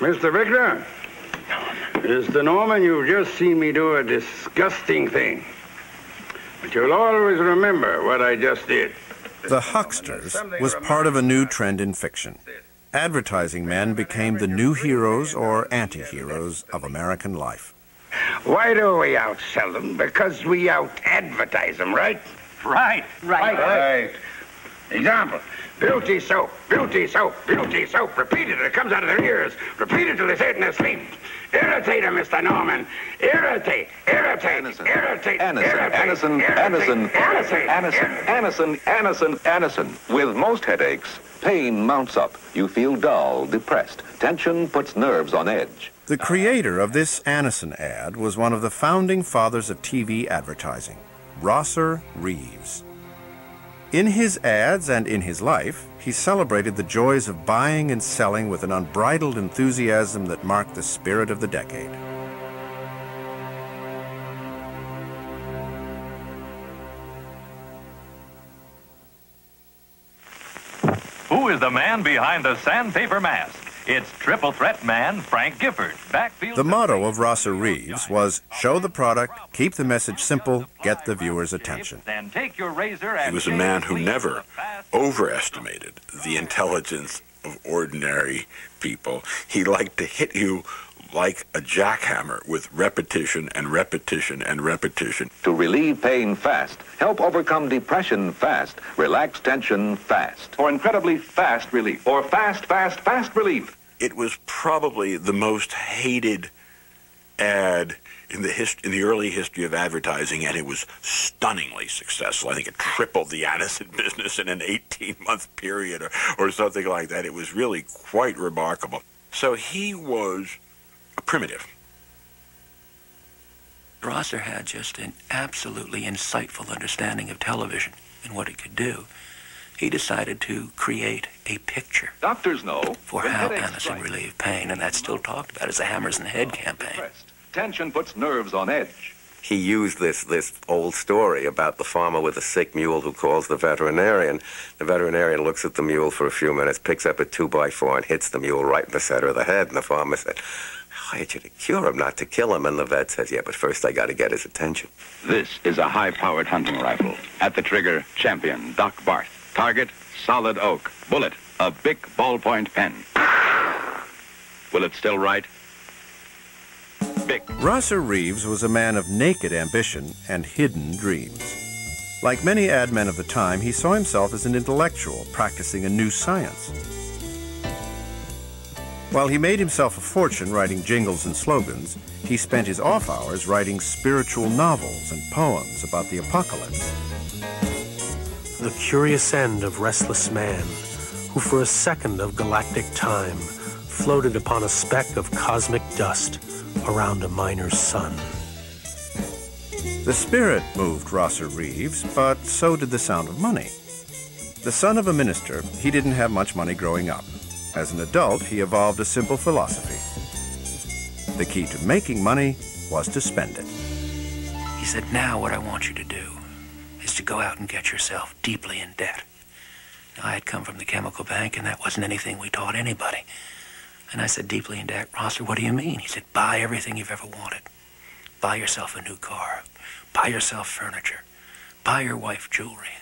Mr. Victor? Mr. Norman, you've just seen me do a disgusting thing. But you'll always remember what I just did. The Hucksters was part of a new trend in fiction. Advertising men became the new heroes or anti-heroes of American life. Why do we outsell them? Because we out-advertise them, right? Right. Example. Beauty soap, beauty soap, beauty soap. Repeat it, it comes out of their ears. Repeat it till they say it in their sleep. Irritate them, Mr. Norman. Irritate, irritate, irritate, Anacin. With most headaches, pain mounts up. You feel dull, depressed. Tension puts nerves on edge. The creator of this Anacin ad was one of the founding fathers of TV advertising, Rosser Reeves. In his ads and in his life, he celebrated the joys of buying and selling with an unbridled enthusiasm that marked the spirit of the decade. Who is the man behind the sandpaper mask? It's triple threat man Frank Gifford. The motto of Rosser Reeves was, show the product, keep the message simple, get the viewer's attention. He was a man who never overestimated the intelligence of ordinary people. He liked to hit you like a jackhammer with repetition and repetition and repetition. To relieve pain fast, help overcome depression fast, relax tension fast. For incredibly fast relief, or fast relief. It was probably the most hated ad in the early history of advertising, and it was stunningly successful. I think it tripled the Anacin business in an 18-month period or something like that. It was really quite remarkable. So he was a primitive. Rosser had just an absolutely insightful understanding of television and what it could do. He decided to create a picture. Doctors know for how Anacin relieved pain, and that's still talked about as the Hammers in the Head campaign. Tension puts nerves on edge. He used this old story about the farmer with a sick mule who calls the veterinarian. The veterinarian looks at the mule for a few minutes, picks up a 2x4 and hits the mule right in the center of the head. And the farmer said, I hired you to cure him, not to kill him. And the vet says, yeah, but first I got to get his attention. This is a high-powered hunting rifle. At the trigger, champion Doc Barth. Target, solid oak. Bullet, a big ballpoint pen. Will it still write? Big. Rosser Reeves was a man of naked ambition and hidden dreams. Like many ad men of the time, he saw himself as an intellectual practicing a new science. While he made himself a fortune writing jingles and slogans, he spent his off hours writing spiritual novels and poems about the apocalypse. The curious end of restless man, who for a second of galactic time floated upon a speck of cosmic dust around a miner's sun. The spirit moved Rosser Reeves, but so did the sound of money. The son of a minister, he didn't have much money growing up. As an adult, he evolved a simple philosophy. The key to making money was to spend it. He said, now what I want you to do is to go out and get yourself deeply in debt. Now, I had come from the chemical bank, and that wasn't anything we taught anybody. And I said, deeply in debt? Rosser, what do you mean? He said, buy everything you've ever wanted. Buy yourself a new car. Buy yourself furniture. Buy your wife jewelry.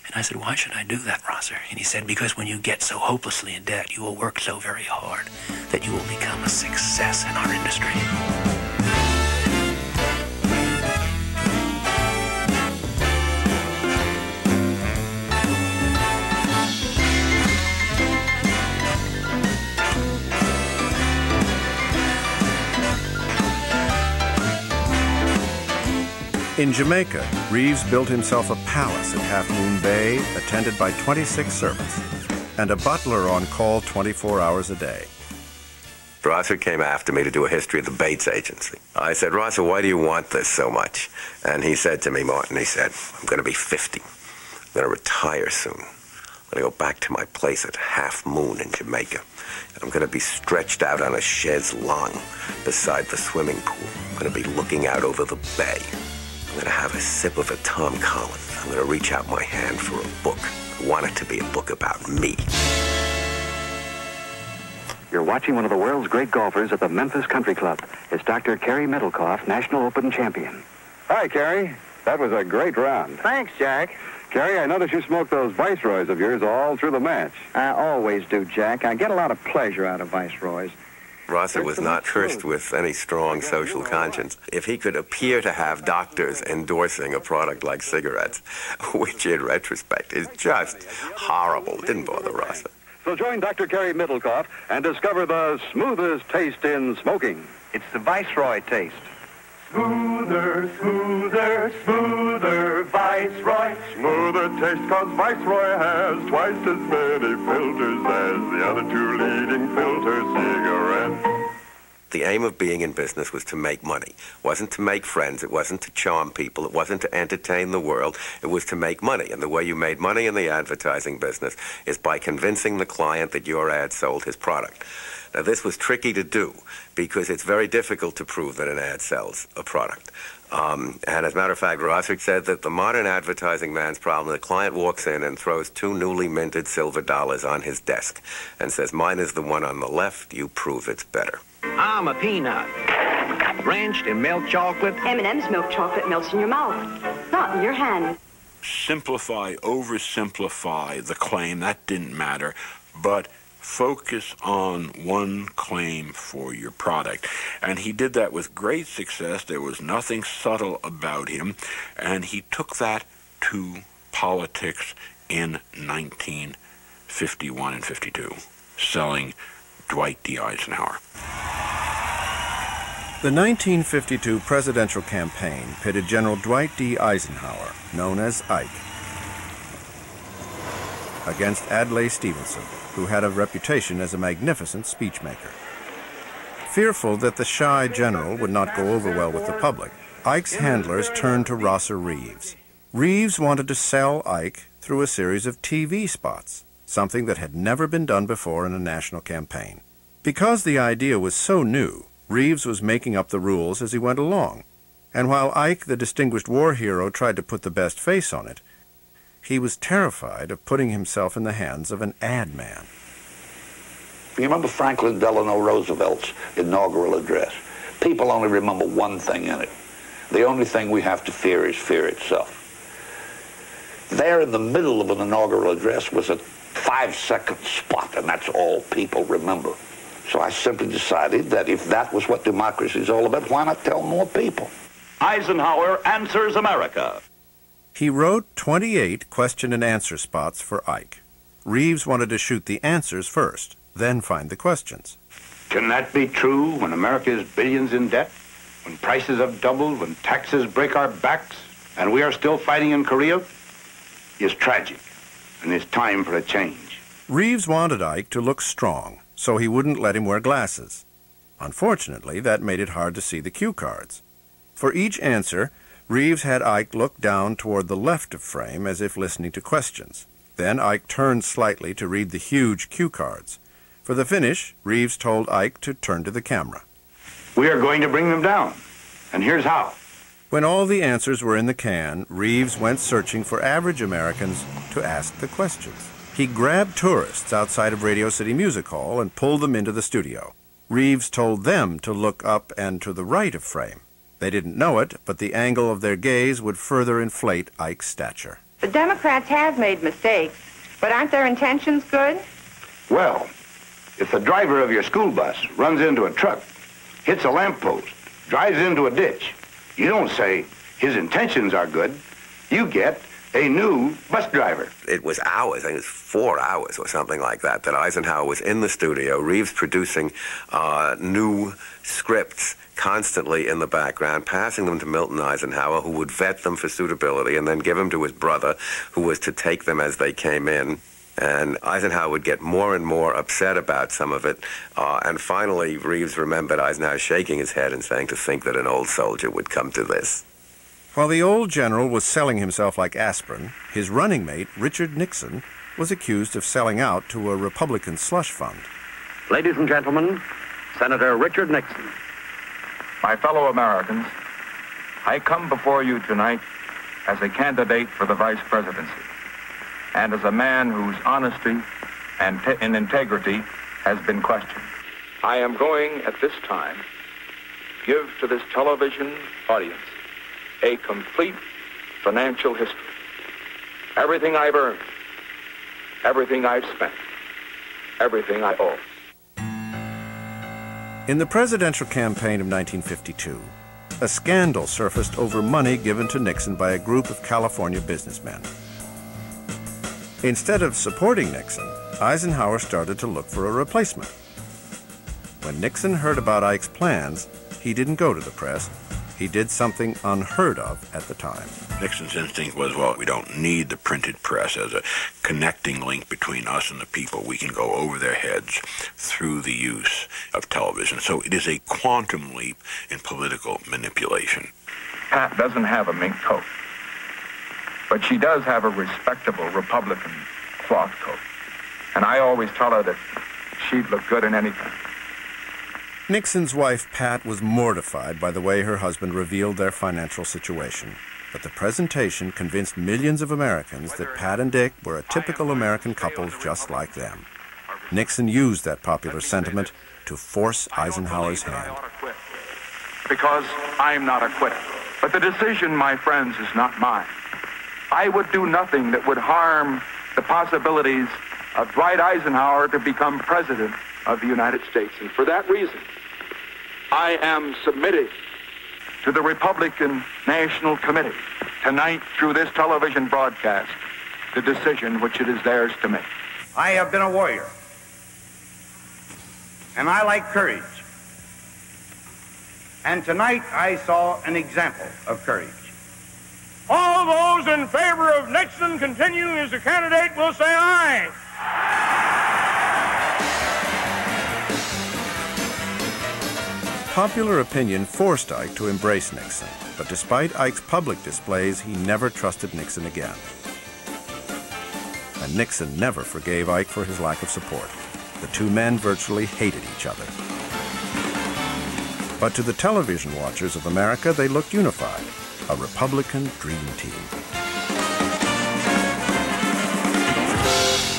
And I said, why should I do that, Rosser? And he said, because when you get so hopelessly in debt, you will work so very hard that you will become a success in our industry. In Jamaica, Reeves built himself a palace at Half Moon Bay, attended by 26 servants, and a butler on call 24 hours a day. Rosser came after me to do a history of the Bates Agency. I said, Rosser, why do you want this so much? And he said to me, Martin, he said, I'm going to be 50. I'm going to retire soon. I'm going to go back to my place at Half Moon in Jamaica. And I'm going to be stretched out on a chaise longue beside the swimming pool. I'm going to be looking out over the bay. I'm going to have a sip of a Tom Collins. I'm going to reach out my hand for a book. I want it to be a book about me. You're watching one of the world's great golfers at the Memphis Country Club. It's Dr. Kerry Middlecoff, National Open champion. Hi, Kerry. That was a great round. Thanks, Jack. Kerry, I noticed you smoked those Viceroys of yours all through the match. I always do, Jack. I get a lot of pleasure out of Viceroys. Rosser was not cursed with any strong social conscience. If he could appear to have doctors endorsing a product like cigarettes, which in retrospect is just horrible, didn't bother Rosser. So join Dr. Kerry Middlecoff and discover the smoothest taste in smoking. It's the Viceroy taste. Smoother, smoother, smoother, Viceroy. Smoother taste, 'cause Viceroy has twice as many filters as the other two leading filter cigarettes. The aim of being in business was to make money. It wasn't to make friends. It wasn't to charm people. It wasn't to entertain the world. It was to make money. And the way you made money in the advertising business is by convincing the client that your ad sold his product. Now, this was tricky to do because it's very difficult to prove that an ad sells a product. And as a matter of fact, Rosser said that the modern advertising man's problem, the client walks in and throws two newly minted silver dollars on his desk and says, "Mine is the one on the left. You prove it's better." I'm a peanut, drenched in milk chocolate. M&M's milk chocolate melts in your mouth, not in your hand. Simplify, oversimplify the claim, that didn't matter, but focus on one claim for your product. And he did that with great success. There was nothing subtle about him, and he took that to politics in 1951 and 52, selling Dwight D. Eisenhower. The 1952 presidential campaign pitted General Dwight D. Eisenhower, known as Ike, against Adlai Stevenson, who had a reputation as a magnificent speechmaker. Fearful that the shy general would not go over well with the public, Ike's handlers turned to Rosser Reeves. Reeves wanted to sell Ike through a series of TV spots, something that had never been done before in a national campaign. Because the idea was so new, Reeves was making up the rules as he went along, and while Ike, the distinguished war hero, tried to put the best face on it, he was terrified of putting himself in the hands of an ad man. You remember Franklin Delano Roosevelt's inaugural address? People only remember one thing in it. The only thing we have to fear is fear itself. There in the middle of an inaugural address was a 5-second spot, and that's all people remember. So I simply decided that if that was what democracy is all about, why not tell more people? Eisenhower Answers America. He wrote 28 question and answer spots for Ike. Reeves wanted to shoot the answers first, then find the questions. Can that be true when America is billions in debt? When prices have doubled, when taxes break our backs, and we are still fighting in Korea? It's tragic, and it's time for a change. Reeves wanted Ike to look strong, so he wouldn't let him wear glasses. Unfortunately, that made it hard to see the cue cards. For each answer, Reeves had Ike look down toward the left of frame as if listening to questions. Then Ike turned slightly to read the huge cue cards. For the finish, Reeves told Ike to turn to the camera. We are going to bring them down, and here's how. When all the answers were in the can, Reeves went searching for average Americans to ask the questions. He grabbed tourists outside of Radio City Music Hall and pulled them into the studio. Reeves told them to look up and to the right of frame. They didn't know it, but the angle of their gaze would further inflate Ike's stature. The Democrats have made mistakes, but aren't their intentions good? Well, if the driver of your school bus runs into a truck, hits a lamppost, drives into a ditch, you don't say his intentions are good. You get a new bus driver. It was hours, I think it was 4 hours or something like that, that Eisenhower was in the studio, Reeves producing new scripts constantly in the background, passing them to Milton Eisenhower, who would vet them for suitability and then give them to his brother, who was to take them as they came in. And Eisenhower would get more and more upset about some of it. And finally, Reeves remembered Eisenhower shaking his head and saying, to think that an old soldier would come to this. While the old general was selling himself like aspirin, his running mate, Richard Nixon, was accused of selling out to a Republican slush fund. Ladies and gentlemen, Senator Richard Nixon. My fellow Americans, I come before you tonight as a candidate for the vice presidency and as a man whose honesty and integrity has been questioned. I am going at this time give to this television audience a complete financial history. Everything I've earned, everything I've spent, everything I owe. In the presidential campaign of 1952, a scandal surfaced over money given to Nixon by a group of California businessmen. Instead of supporting Nixon, Eisenhower started to look for a replacement. When Nixon heard about Ike's plans, he didn't go to the press. He did something unheard of at the time. Nixon's instinct was, well, we don't need the printed press as a connecting link between us and the people. We can go over their heads through the use of television. So it is a quantum leap in political manipulation. Pat doesn't have a mink coat, but she does have a respectable Republican cloth coat. And I always tell her that she'd look good in anything. Nixon's wife, Pat, was mortified by the way her husband revealed their financial situation. But the presentation convinced millions of Americans that Pat and Dick were a typical American couple just like them. Nixon used that popular sentiment to force Eisenhower's hand. Because I'm not a quitter. But the decision, my friends, is not mine. I would do nothing that would harm the possibilities of Dwight Eisenhower to become president of the United States. And for that reason, I am submitting to the Republican National Committee tonight through this television broadcast the decision which it is theirs to make. I have been a warrior, and I like courage. And tonight I saw an example of courage. All those in favor of Nixon continuing as a candidate will say aye. Popular opinion forced Ike to embrace Nixon, but despite Ike's public displays, he never trusted Nixon again. And Nixon never forgave Ike for his lack of support. The two men virtually hated each other. But to the television watchers of America, they looked unified, a Republican dream team.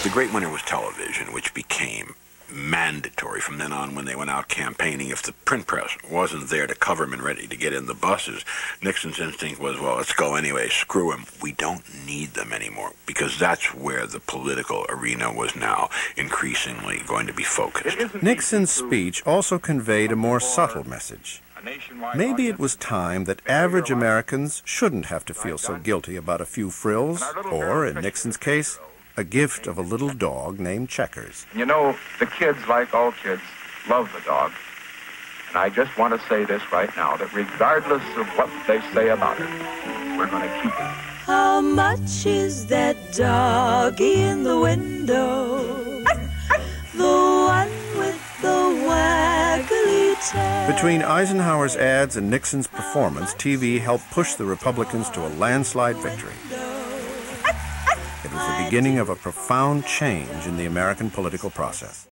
The great winner was television, which became mandatory from then on when they went out campaigning. If the print press wasn't there to cover them and ready to get in the buses, Nixon's instinct was, well, let's go anyway, screw them. We don't need them anymore, because that's where the political arena was now increasingly going to be focused. Nixon's speech also conveyed a more subtle message. Maybe it was time that average Americans shouldn't have to feel so guilty about a few frills, or, in Nixon's case, a gift of a little dog named Checkers. You know, the kids, like all kids, love the dog. And I just want to say this right now, that regardless of what they say about it, we're going to keep it. How much is that doggy in the window? The one with the waggly tail. Between Eisenhower's ads and Nixon's performance, TV helped push the Republicans to a landslide victory. It was the beginning of a profound change in the American political process.